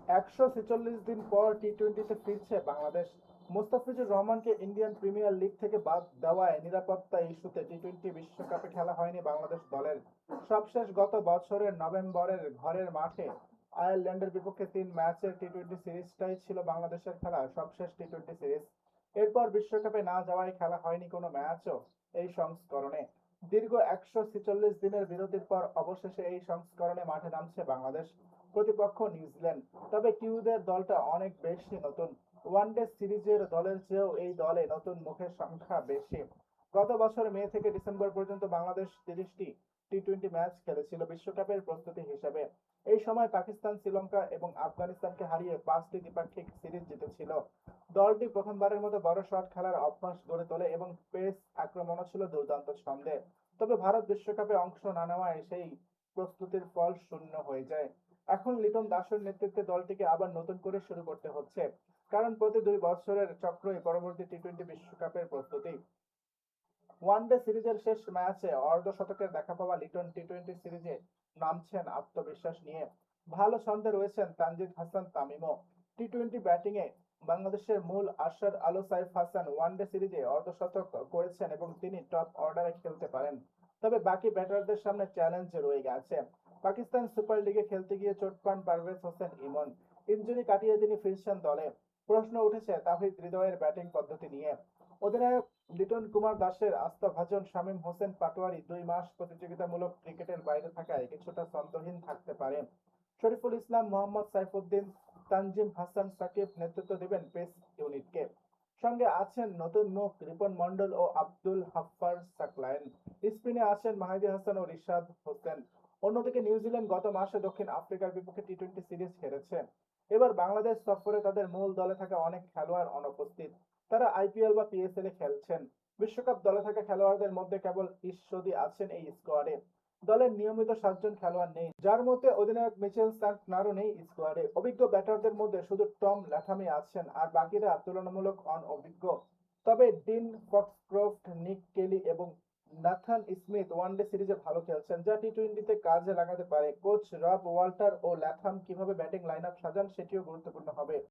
১৪৬ দিন পর টি-টোয়েন্টিতে ফিরছে বাংলাদেশ। মুস্তাফিজুর রহমানকে ইন্ডিয়ান প্রিমিয়ার লিগ থেকে বাদ দেওয়ায় নিরাপত্তা ইস্যুতে টি-টোয়েন্টি বিশ্বকাপে খেলা হয়নি বাংলাদেশ দলের। সবশেষ গত বছরের নভেম্বরের ঘরের মাঠে আয়ারল্যান্ডের বিপক্ষে ৩ ম্যাচের টি-টোয়েন্টি সিরিজটাই ছিল বাংলাদেশের খেলা সবশেষ টি-টোয়েন্টি সিরিজ। এরপর বিশ্বকাপে না যাওয়ায় খেলা হয়নি কোনো ম্যাচও এই সংস্করণে। দীর্ঘ ১৪৬ দিনের বিরতির পর অবশেষে এই সংস্করণে মাঠে নামছে বাংলাদেশ। প্রতিপক্ষ নিউজিল্যান্ড। তবে কিউদের দলটা অনেক বেশি নতুন। ওয়ানডে সিরিজের দলের চেয়েও এই দলে নতুন মুখের সংখ্যা বেশি। গত বছর মে থেকে ডিসেম্বর পর্যন্ত বাংলাদেশ ৩০টি টি-টোয়েন্টি ম্যাচ খেলেছিল বিশ্বকাপের প্রস্তুতি হিসেবে। এই সময় পাকিস্তান, শ্রীলঙ্কা এবং আফগানিস্তানকে হারিয়ে ৫টি দ্বিপাক্ষিক সিরিজ জিতেছিল। দলটি প্রথমবারের মতো বড় শট খেলার অভ্যাস গড়ে তোলে এবং পেস আক্রমণও ছিল দুর্দান্ত ছন্দে। তবে ভারত বিশ্বকাপে অংশ না নেওয়ায় সেই প্রস্তুতির ফল শূন্য হয়ে যায়। এখন লিটন দাসের নেতৃত্বে দলটিকে আবার নতুন করে শুরু করতে হচ্ছে, কারণ প্রতি ২ বছরের চক্রই পরবর্তী টি-টোয়েন্টি বিশ্বকাপের প্রস্তুতি। ওয়ানডে সিরিজের শেষ ম্যাচে অর্ধশতকের দেখা পাওয়া লিটন টি-টোয়েন্টি সিরিজে নামছেন আত্মবিশ্বাস নিয়ে। ভালো ছন্দে রয়েছেন তানজিদ হাসান তামিমও। টি-টোয়েন্টি ব্যাটিংয়ে বাংলাদেশের মূল আশার আলো সাইফ হাসান ওয়ানডে সিরিজে অর্ধশতক করেছেন এবং তিনি টপ অর্ডারে খেলতে পারেন। তবে বাকি ব্যাটারদের সামনে চ্যালেঞ্জ রয়ে গেছে। পাকিস্তান সুপার লিগে খেলতে গিয়ে চোট পান পারভেজ হোসেন ইমন। ইনজুরি কাটিয়ে তিনি ফিরছেন দলে। প্রশ্ন উঠেছে তাহিদ হৃদয়ের ব্যাটিং পদ্ধতি নিয়ে। অধিনায়ক লিটন কুমার দাসের আস্থাভাজন শামীম হোসেন পাটোয়ারি ২ মাস প্রতিযোগিতামূলক ক্রিকেটের বাইরে থাকায় কিছুটা ছন্দহীন থাকতে পারে। শরীফুল ইসলাম, মোহাম্মদ সাইফুদ্দিন, তানজিম হাসান সাকিব নেতৃত্ব দেবেন পেস ইউনিটকে। সঙ্গে আছেন নতুন মুখ রিপন মন্ডল ও আব্দুল হাফফার সাকলায়েন। স্পিনে আছেন মাহিদী হাসান ও রিশাদ হোসেন। অন্যদিকে নিউজিল্যান্ড গত মাসে দক্ষিণ আফ্রিকার বিপক্ষে টি-টোয়েন্টি সিরিজ হেরেছে। এবার বাংলাদেশ সফরে তাদের মূল দলে থাকা অনেক খেলোয়াড় অনুপস্থিত। তারা আইপিএল বা পিএসএল এ খেলছেন। বিশ্বকাপ দলে থাকা খেলোয়াড়দের মধ্যে কেবল ঈশ্বরদী আছেন এই স্কোয়াডে। দলের নিয়মিত ৭ জন খেলোয়াড় নেই, যার মধ্যে অধিনায়ক মিচেল স্যান্টনারও নেই স্কোয়াডে। অভিজ্ঞ ব্যাটারদের মধ্যে শুধু টম ল্যাথামি আছেন, আর বাকিরা তুলনামূলক অনভিজ্ঞ। তবে ডিন ফক্সক্রফট, নিক কেলি এবং নাথান স্মিথ ওয়ানডে সিরিজে ভালো খেলছেন, যা টি-টোয়েন্টিতে কাজে লাগাতে পারে। কোচ রব ওয়াল্টার ও ল্যাথাম কিভাবে ব্যাটিং লাইনআপ সাজান সেটিও গুরুত্বপূর্ণ হবে।